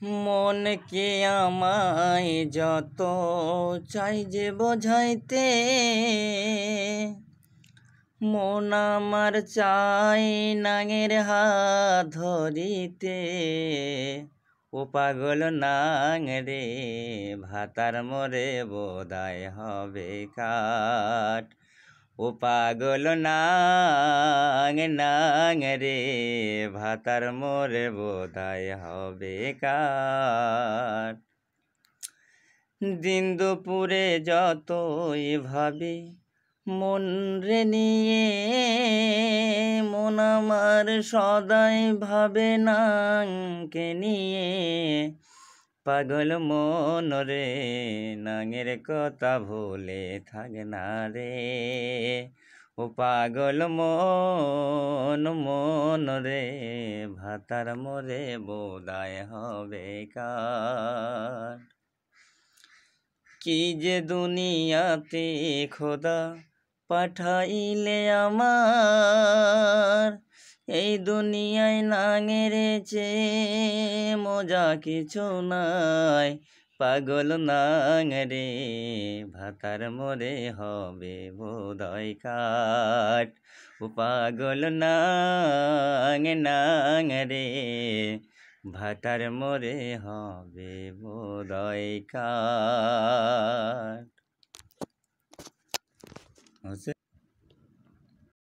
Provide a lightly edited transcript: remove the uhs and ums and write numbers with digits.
মন কে আমায় যত চাই যে বোঝাইতে, মন আমার চাই নাঙের হাত ধরিতে। ও পাগল নাং রে ভাতার মোরে বোধায় হবে কাঠ। ও পাগল নাং নাং রে ভাতার মোরে বোধায় হবে কাঠ। দিন দুপুরে যতই ভাবি মন রে নিয়ে, মন আমার সদাই ভাবে নাংকে নিয়ে। পাগল মন রে নাঙের কথা ভুলে থাক না রে। ও পাগল মন রে ভাতার মোরে বোধায় হবে কাঠ। কি যে দুনিয়াতে খোদা পাঠাইলে আমার, এই দুনিয়ায় নাঙের চেয়ে মজা কিছু নাই। পাগল নাং রে ভাতার মোরে হবে বোধায় কাঠ। ও পাগল নাং নাং রে ভাতার মোরে হবে বোধায় কাঠ।